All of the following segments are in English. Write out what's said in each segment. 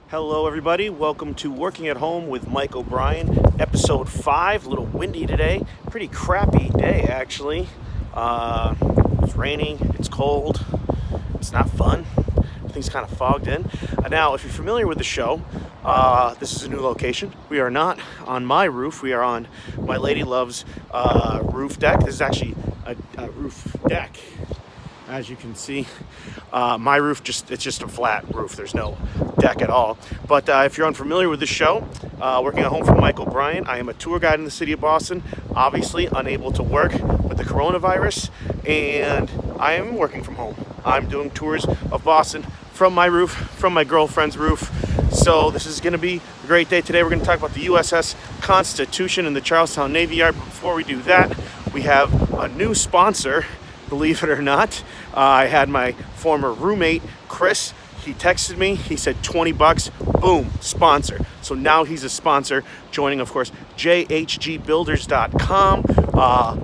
Hello everybody, welcome to Working at Home with Mike OBrien, episode 5, a little windy today, pretty crappy day actually. It's raining, it's cold, it's not fun, everything's kind of fogged in. Now, if you're familiar with the show, this is a new location. We are not on my roof, we are on my Lady Love's roof deck. This is actually a roof deck. As you can see, my roof, it's just a flat roof. There's no deck at all. But if you're unfamiliar with the show, Working at Home for Mike OBrien, I am a tour guide in the city of Boston, obviously unable to work with the coronavirus, and I am working from home. I'm doing tours of Boston from my roof, from my girlfriend's roof. So this is going to be a great day today. We're going to talk about the U.S.S Constitution in the Charlestown Navy Yard. Before we do that, we have a new sponsor. Believe it or not, I had my former roommate, Chris. He texted me, he said 20 bucks, boom, sponsor. So now he's a sponsor, joining, of course, jhgbuilders.com,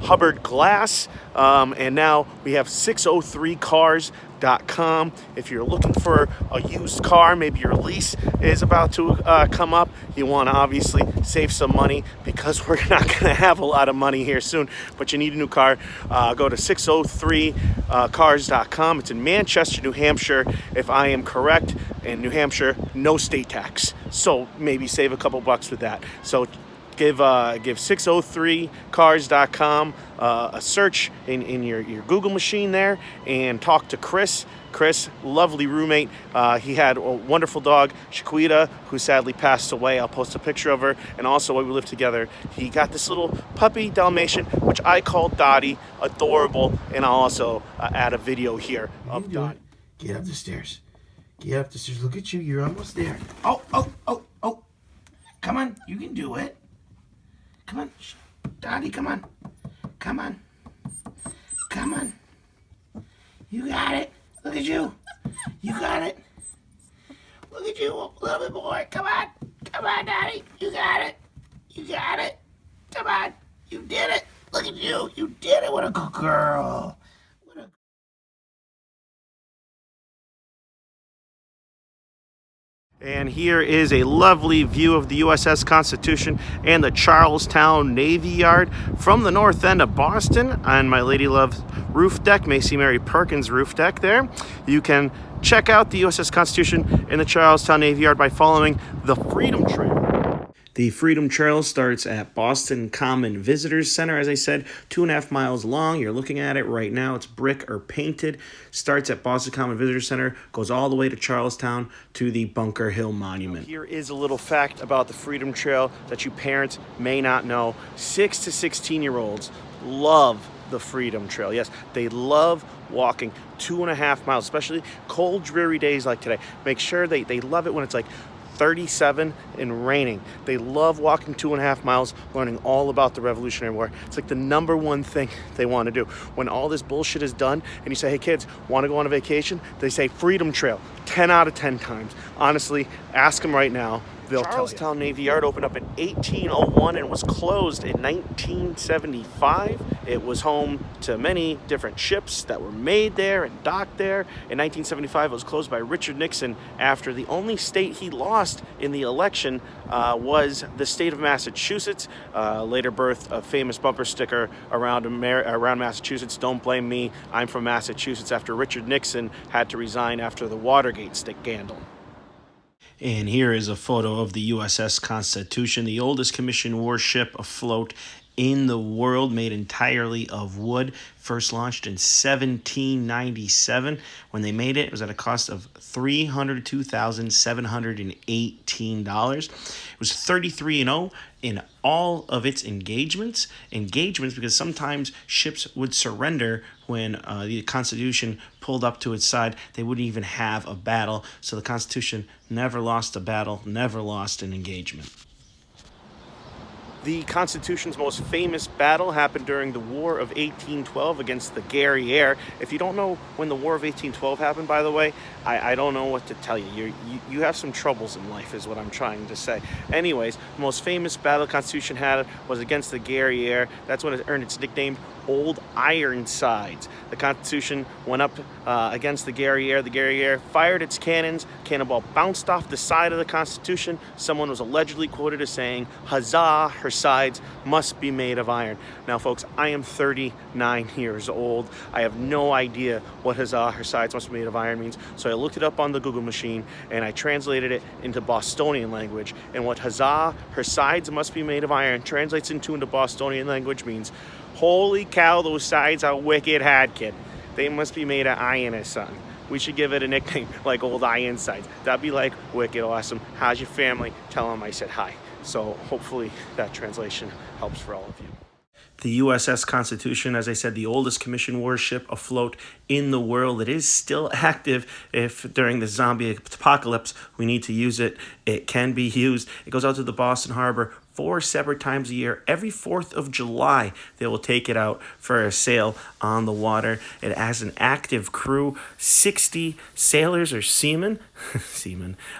Hubbard Glass, and now we have 603cars.com. If you're looking for a used car, maybe your lease is about to come up, you want to obviously save some money because we're not going to have a lot of money here soon, but you need a new car, go to 603cars.com. It's in Manchester, New Hampshire, if I am correct. In New Hampshire, no state tax, so maybe save a couple bucks with that. So give 603cars.com a search in your Google machine there and talk to Chris. Chris, lovely roommate. He had a wonderful dog, Shaquita, who sadly passed away. I'll post a picture of her. And also, while we lived together, he got this little puppy Dalmatian, which I call Dottie, adorable. And I'll also add a video here of Dottie. Get up the stairs. Get up the stairs. Look at you. You're almost there. Oh. Come on. You can do it. Come on. Dottie, come on. Come on. You got it. Look at you. You got it. Look at you. A little bit more. Come on, Dottie. You got it. Come on. You did it. Look at you. You did it. What a good girl. And here is a lovely view of the U.S.S Constitution and the Charlestown Navy Yard from the north end of Boston on my Lady Love's roof deck, Macy Mary Perkins roof deck there. You can check out the U.S.S Constitution in the Charlestown Navy Yard by following the Freedom Trail. The Freedom Trail starts at Boston Common Visitors Center, as I said, 2.5 miles long. You're looking at it right now. It's brick or painted. Starts at Boston Common Visitors Center, goes all the way to Charlestown to the Bunker Hill Monument. Here is a little fact about the Freedom Trail that you parents may not know. 6 to 16-year-olds love the Freedom Trail. Yes, they love walking 2.5 miles, especially cold, dreary days like today. Make sure they love it when it's like 37 and raining. They love walking 2.5 miles, learning all about the Revolutionary War. It's like the number one thing they want to do. When all this bullshit is done and you say, hey kids, want to go on a vacation? They say Freedom Trail 10 out of 10 times. Honestly, ask them right now. Charlestown Navy Yard opened up in 1801 and was closed in 1975. It was home to many different ships that were made there and docked there. In 1975, it was closed by Richard Nixon after the only state he lost in the election was the state of Massachusetts. Later birthed a famous bumper sticker around Massachusetts, "Don't blame me, I'm from Massachusetts," after Richard Nixon had to resign after the Watergate scandal. And here is a photo of the U.S.S Constitution, the oldest commissioned warship afloat in the world, made entirely of wood. First launched in 1797. When they made it, it was at a cost of $302,718. It was 33-0 in all of its engagements because sometimes ships would surrender when the Constitution pulled up to its side. They wouldn't even have a battle. So the Constitution never lost a battle, never lost an engagement. The Constitution's most famous battle happened during the War of 1812 against the Guerriere. If you don't know when the War of 1812 happened, by the way, I don't know what to tell you. You have some troubles in life is what I'm trying to say. Anyways, the most famous battle the Constitution had was against the Guerriere. That's when it earned its nickname Old Ironsides. The Constitution went up against the Guerriere. The Guerriere fired its cannons. Cannonball bounced off the side of the Constitution. Someone was allegedly quoted as saying, "Huzzah, her sides must be made of iron." Now, folks, I am 39 years old. I have no idea what "huzzah, her sides must be made of iron" means, so I looked it up on the Google machine and I translated it into Bostonian language. And what "huzzah, her sides must be made of iron" translates into Bostonian language means, "Holy cow, those sides are wicked hard, kid. They must be made of iron, son." We should give it a nickname like Old Ironsides. That'd be like wicked awesome. How's your family? Tell them I said hi. So hopefully that translation helps for all of you. The U.S.S Constitution, as I said, the oldest commissioned warship afloat in the world. It is still active. If during the zombie apocalypse we need to use it, it can be used. It goes out to the Boston Harbor 4 separate times a year. Every 4th of July, they will take it out for a sail on the water. It has an active crew. 60 sailors or seamen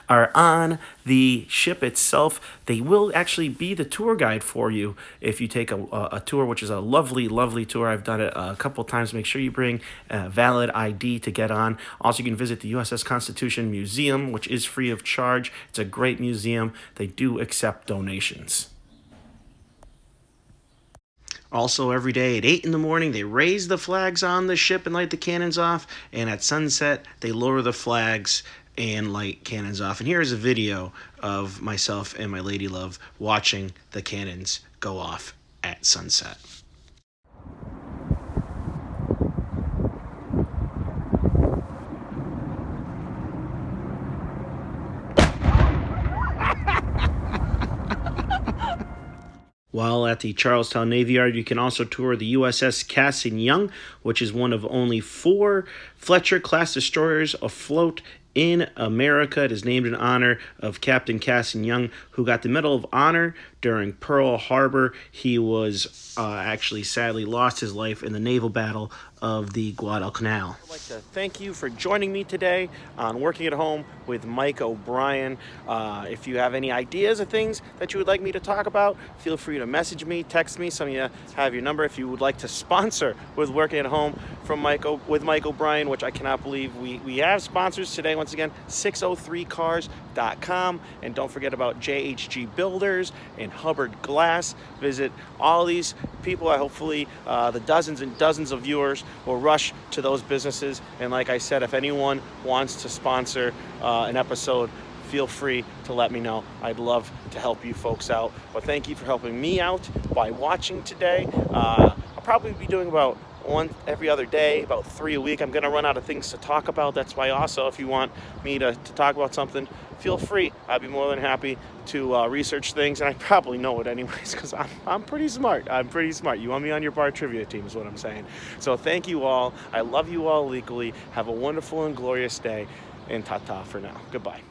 are on the ship itself. They will actually be the tour guide for you if you take a tour, which is a lovely, lovely tour. I've done it a couple times. Make sure you bring a valid ID to get on. Also, you can visit the U.S.S Constitution Museum, which is free of charge. It's a great museum. They do accept donations. Also, every day at 8 in the morning, they raise the flags on the ship and light the cannons off. And at sunset, they lower the flags and light cannons off. And here's a video of myself and my lady love watching the cannons go off at sunset. While at the Charlestown Navy Yard, you can also tour the U.S.S Cassin Young, which is one of only 4 Fletcher-class destroyers afloat in America. It is named in honor of Captain Cassin Young, who got the Medal of Honor during Pearl Harbor. He was actually sadly lost his life in the naval battle of the Guadalcanal. I'd like to thank you for joining me today on Working at Home with Mike OBrien. If you have any ideas of things that you would like me to talk about, feel free to message me, text me. Some of you have your number. If you would like to sponsor with Working at Home with Mike OBrien, which I cannot believe we have sponsors today. Once again, 603cars.com. And don't forget about JHG Builders and Hubbard Glass. Visit all these people. Hopefully the dozens and dozens of viewers will rush to those businesses. And like I said, if anyone wants to sponsor an episode, feel free to let me know. I'd love to help you folks out. But thank you for helping me out by watching today. I'll probably be doing about 1 every other day, about 3 a week. I'm going to run out of things to talk about. That's why also, if you want me to talk about something, feel free. I'd be more than happy to research things, and I probably know it anyways because I'm pretty smart. You want me on your bar trivia team is what I'm saying. So thank you all. I love you all equally. Have a wonderful and glorious day, and ta-ta for now. Goodbye.